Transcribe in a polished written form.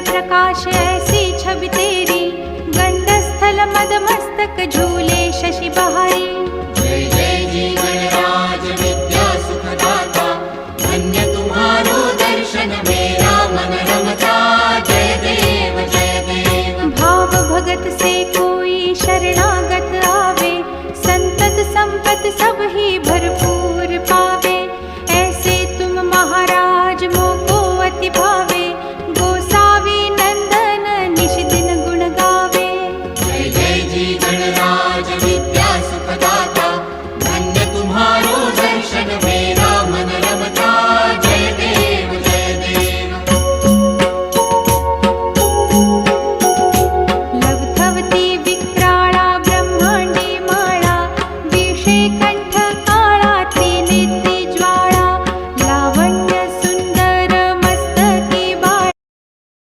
प्रकाश ऐसी छवि तेरी, गंडस्थल मद मस्तक झूले शशि बहारी। जय जय जी गणराज विद्या सुखदाता, धन्य तुम्हारो दर्शन में